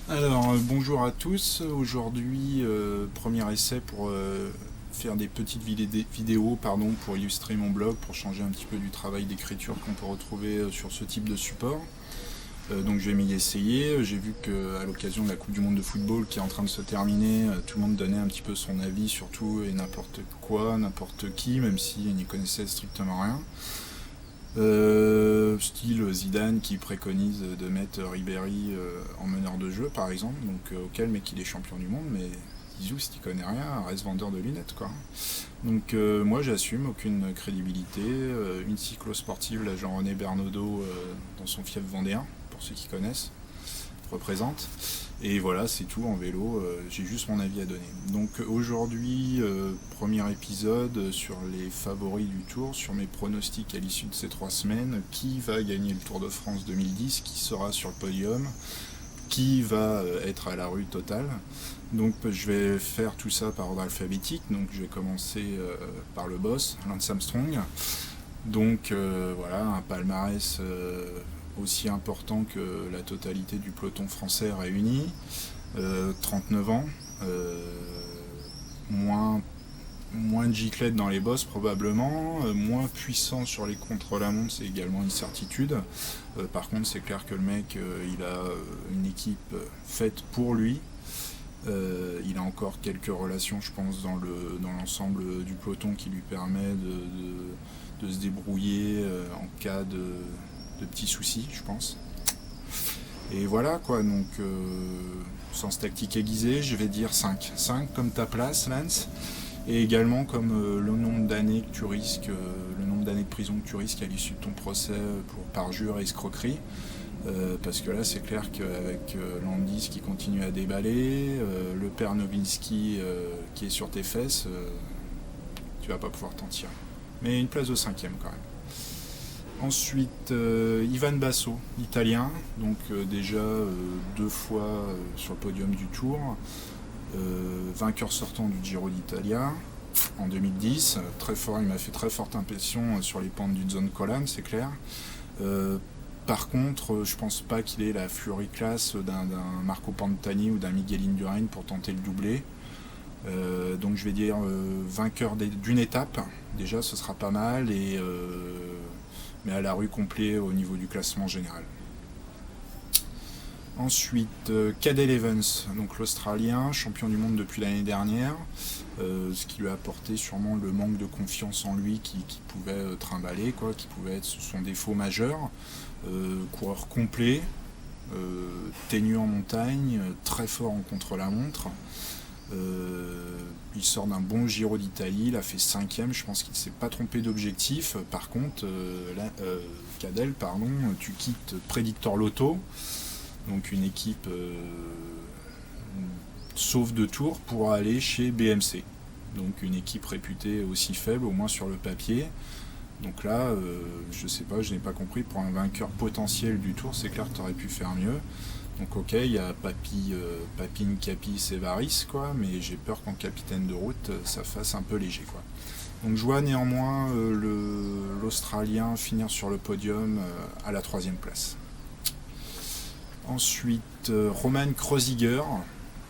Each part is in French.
Alors, bonjour à tous. Aujourd'hui, premier essai pour faire des petites vidéos pour illustrer mon blog, pour changer un petit peu du travail d'écriture qu'on peut retrouver sur ce type de support. Donc je vais m'y essayer. J'ai vu qu'à l'occasion de la Coupe du Monde de football qui est en train de se terminer, tout le monde donnait un petit peu son avis sur tout et n'importe quoi, n'importe qui, même s'il n'y connaissait strictement rien. Style Zidane qui préconise de mettre Ribéry en meneur de jeu par exemple, donc ok le mec il est champion du monde mais Zizou si tu connais rien reste vendeur de lunettes quoi. Donc moi j'assume aucune crédibilité, une cyclo-sportive, la Jean-René Bernaudot dans son fief vendéen, pour ceux qui connaissent, représente. Et voilà, c'est tout en vélo, j'ai juste mon avis à donner. Donc aujourd'hui, premier épisode sur les favoris du Tour, sur mes pronostics à l'issue de ces 3 semaines, qui va gagner le Tour de France 2010, qui sera sur le podium, qui va être à la rue totale. Donc je vais faire tout ça par ordre alphabétique, donc je vais commencer par le boss, Lance Armstrong. Donc voilà, un palmarès aussi important que la totalité du peloton français réuni. 39 ans, moins de giclette dans les bosses probablement, moins puissant sur les contre-la-montre, c'est également une certitude. Par contre c'est clair que le mec il a une équipe faite pour lui. Il a encore quelques relations je pense dans l'ensemble du peloton qui lui permet de se débrouiller en cas de petits soucis je pense. Et voilà quoi, donc sens tactique aiguisé, je vais dire 5. 5 comme ta place, Lance, et également comme le nombre d'années que tu risques, le nombre d'années de prison que tu risques à l'issue de ton procès pour parjure et escroquerie. Parce que là c'est clair qu'avec Landis qui continue à déballer, le père Nowitzki qui est sur tes fesses, tu vas pas pouvoir t'en tirer. Mais une place de 5ème quand même. Ensuite, Ivan Basso, italien, donc déjà 2 fois sur le podium du Tour, vainqueur sortant du Giro d'Italia en 2010, très fort, il m'a fait très forte impression sur les pentes d'une zone collane, c'est clair. Par contre, je pense pas qu'il ait la fury class d'un Marco Pantani ou d'un Miguel Indurain pour tenter le doublé. Donc je vais dire vainqueur d'une étape, déjà ce sera pas mal, mais à la rue complet au niveau du classement général. Ensuite, Cadel Evans, donc l'Australien, champion du monde depuis l'année dernière, ce qui lui a apporté sûrement le manque de confiance en lui qui pouvait trimballer, quoi, qui pouvait être son défaut majeur. Coureur complet, teigneux en montagne, très fort en contre-la-montre. Il sort d'un bon Giro d'Italie, il a fait 5ème, je pense qu'il ne s'est pas trompé d'objectif. Par contre, Cadel, pardon, tu quittes Predictor Lotto, donc une équipe sauve de Tours, pour aller chez BMC. Donc une équipe réputée aussi faible, au moins sur le papier. Donc là, je sais pas, je n'ai pas compris, pour un vainqueur potentiel du Tour, c'est clair que tu aurais pu faire mieux. Donc ok, il y a Papine, Capi, Sévaris, quoi, mais j'ai peur qu'en capitaine de route, ça fasse un peu léger, quoi. Donc je vois néanmoins l'Australien finir sur le podium à la 3ème place. Ensuite, Roman Kreuziger.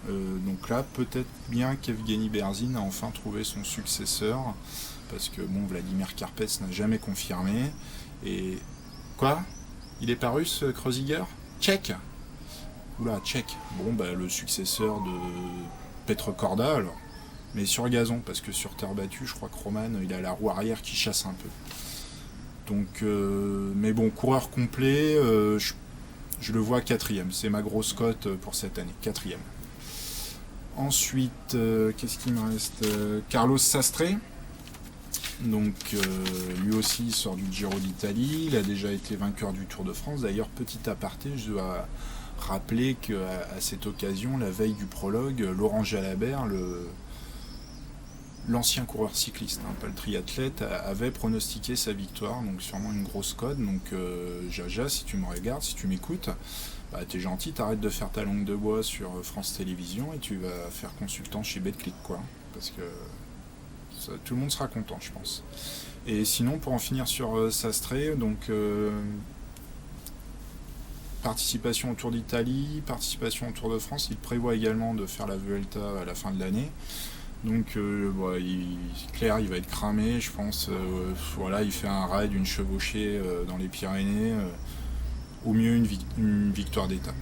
Donc là, peut-être bien qu'Evgeny Berzin a enfin trouvé son successeur, parce que bon, Vladimir Karpets n'a jamais confirmé. Et quoi? Il est pas russe, Kreuziger? Tchèque? Oula, tchèque. Bon, bah le successeur de Petr Korda alors. Mais sur gazon, parce que sur terre battue, je crois que Roman, il a la roue arrière qui chasse un peu. Donc, mais bon, coureur complet, je le vois 4ème. C'est ma grosse cote pour cette année, 4ème. Ensuite, qu'est-ce qu'il me reste? Carlos Sastre. Donc lui aussi il sort du Giro d'Italie, il a déjà été vainqueur du Tour de France. D'ailleurs, petit aparté, je dois rappeler qu'à cette occasion, la veille du prologue, Laurent Jalabert, l'ancien coureur cycliste, hein, pas le triathlète, avait pronostiqué sa victoire, donc sûrement une grosse cote. Donc Jaja, si tu me regardes, si tu m'écoutes, bah, t'es gentil, t'arrêtes de faire ta langue de bois sur France Télévisions et tu vas faire consultant chez BetClick, quoi. Parce que tout le monde sera content, je pense. Et sinon, pour en finir sur Sastre, donc participation au Tour d'Italie, participation au Tour de France. Il prévoit également de faire la Vuelta à la fin de l'année. Donc clair, il va être cramé, je pense. Voilà, il fait un raid, une chevauchée dans les Pyrénées. Au mieux une victoire d'étape.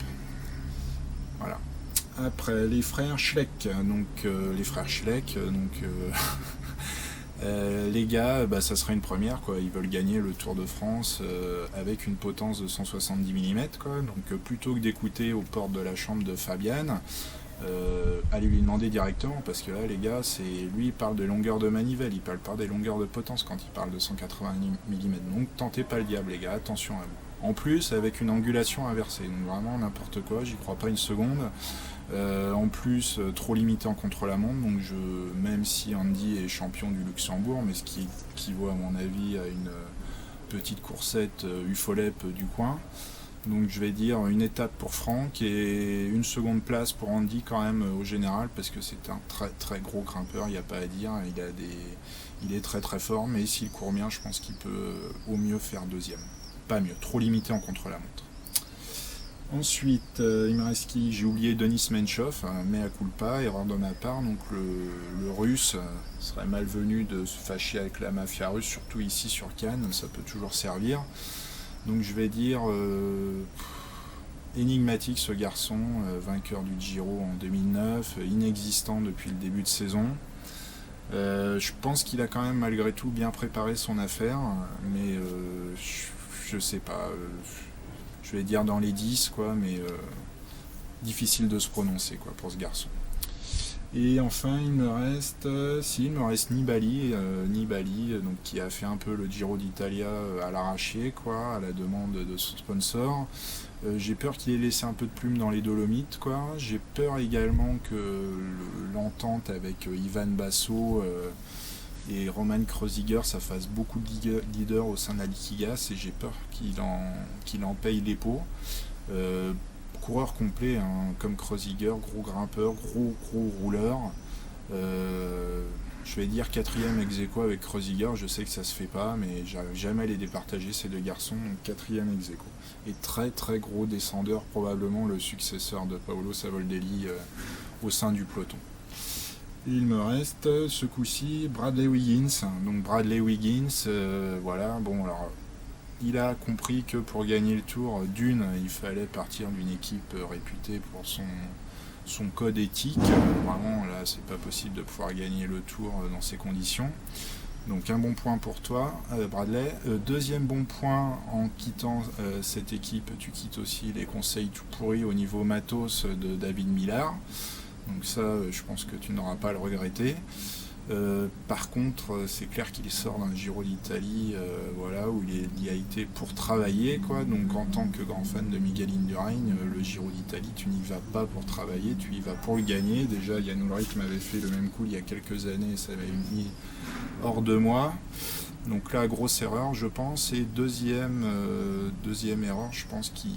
Voilà. Après, les frères Schleck. Les gars, ça sera une première, quoi. Ils veulent gagner le Tour de France avec une potence de 170 mm, quoi. Donc plutôt que d'écouter aux portes de la chambre de Fabian, allez lui demander directement, parce que là les gars, lui il parle de longueur de manivelle, il parle pas des longueurs de potence quand il parle de 180 mm. Donc tentez pas le diable les gars, attention à vous. En plus avec une angulation inversée, donc vraiment n'importe quoi, j'y crois pas une seconde. En plus trop limité en contre-la-montre, donc même si Andy est champion du Luxembourg, mais ce qui équivaut à mon avis à une petite coursette UFOLEP du coin. Donc je vais dire une étape pour Franck et une seconde place pour Andy quand même au général, parce que c'est un très très gros grimpeur, il n'y a pas à dire, il est très très fort, mais s'il court bien, je pense qu'il peut au mieux faire deuxième. Pas mieux, trop limité en contre-la-montre. Ensuite, il me reste qui? J'ai oublié Denis Menchov, mea culpa, erreur de ma part. Donc le russe serait malvenu de se fâcher avec la mafia russe, surtout ici sur Cannes, ça peut toujours servir. Donc je vais dire énigmatique ce garçon, vainqueur du Giro en 2009, inexistant depuis le début de saison. Je pense qu'il a quand même malgré tout bien préparé son affaire, mais je sais pas, je vais dire dans les 10 quoi, mais difficile de se prononcer quoi pour ce garçon. Et enfin il me reste Nibali, donc qui a fait un peu le Giro d'Italia à l'arraché quoi, à la demande de son sponsor. J'ai peur qu'il ait laissé un peu de plume dans les Dolomites quoi. J'ai peur également que l'entente avec Ivan Basso et Roman Kreuziger, ça fasse beaucoup de leaders au sein de la Liquigas, et j'ai peur qu'il en paye les pots. Coureur complet, hein, comme Kreuziger, gros grimpeur, gros rouleur. Je vais dire 4ème ex-aequo avec Kreuziger, je sais que ça se fait pas, mais j'arrive jamais à les départager ces deux garçons, donc 4ème ex-aequo. Et très très gros descendeur, probablement le successeur de Paolo Savoldelli au sein du peloton. Il me reste ce coup-ci Bradley Wiggins. Donc Bradley Wiggins, voilà, bon alors il a compris que pour gagner le Tour, il fallait partir d'une équipe réputée pour son code éthique. Vraiment là c'est pas possible de pouvoir gagner le Tour dans ces conditions. Donc un bon point pour toi Bradley. Deuxième bon point, en quittant cette équipe, tu quittes aussi les conseils tout pourris au niveau matos de David Millar. Donc ça, je pense que tu n'auras pas à le regretter. Par contre, c'est clair qu'il sort d'un Giro d'Italie, voilà, où il y a été pour travailler, quoi. Donc en tant que grand fan de Miguel Indurain, le Giro d'Italie, tu n'y vas pas pour travailler, tu y vas pour le gagner. Déjà, Yann Ullrich m'avait fait le même coup il y a quelques années, ça m'avait mis hors de moi. Donc là, grosse erreur, je pense. Et deuxième erreur, je pense qu'il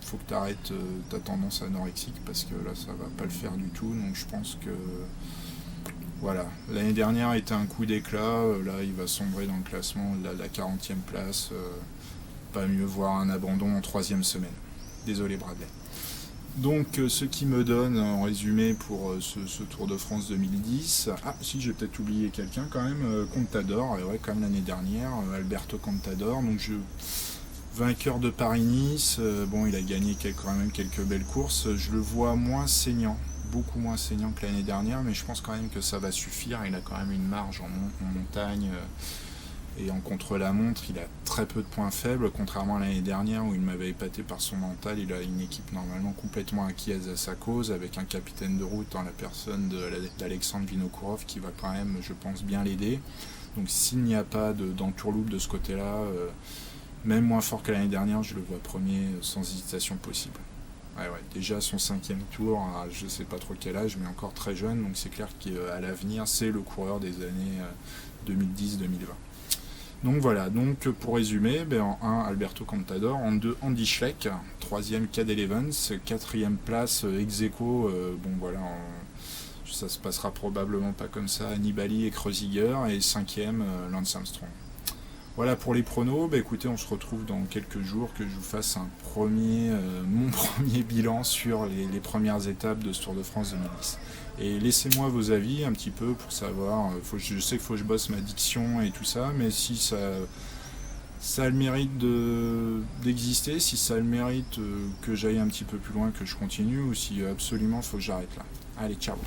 faut que tu arrêtes ta tendance anorexique, parce que là ça va pas le faire du tout. Donc je pense que voilà, l'année dernière était un coup d'éclat, là il va sombrer dans le classement, la 40e place, pas mieux voir un abandon en 3e semaine. Désolé Bradley. Donc ce qui me donne en résumé pour ce Tour de France 2010, si j'ai peut-être oublié quelqu'un quand même, Contador, ouais, comme l'année dernière, Alberto Contador, donc vainqueur de Paris-Nice, bon il a gagné quand même quelques belles courses, je le vois moins saignant, beaucoup moins saignant que l'année dernière, mais je pense quand même que ça va suffire, il a quand même une marge en montagne et en contre-la-montre, il a très peu de points faibles, contrairement à l'année dernière où il m'avait épaté par son mental. Il a une équipe normalement complètement acquise à sa cause, avec un capitaine de route en la personne d'Alexandre Vinokourov qui va quand même, je pense, bien l'aider. Donc s'il n'y a pas d'entourloupe de ce côté-là, même moins fort que l'année dernière, je le vois premier sans hésitation possible. Ouais, déjà son 5e tour, à je sais pas trop quel âge, mais encore très jeune, donc c'est clair qu'à l'avenir, c'est le coureur des années 2010-2020. Donc voilà, donc pour résumer, en 1, Alberto Contador, en 2, Andy Schleck, 3e, Cadel Evans, 4e place, ex-aequo, bon voilà, ça se passera probablement pas comme ça, Nibali et Kreuziger, et 5e, Lance Armstrong. Voilà pour les pronos. Bah, écoutez, on se retrouve dans quelques jours, que je vous fasse mon premier bilan sur les premières étapes de ce Tour de France 2010. Et laissez-moi vos avis un petit peu pour savoir. Je sais qu'il faut que je bosse ma diction et tout ça, mais si ça a le mérite d'exister, si ça a le mérite que j'aille un petit peu plus loin, que je continue, ou si absolument il faut que j'arrête là. Allez, ciao.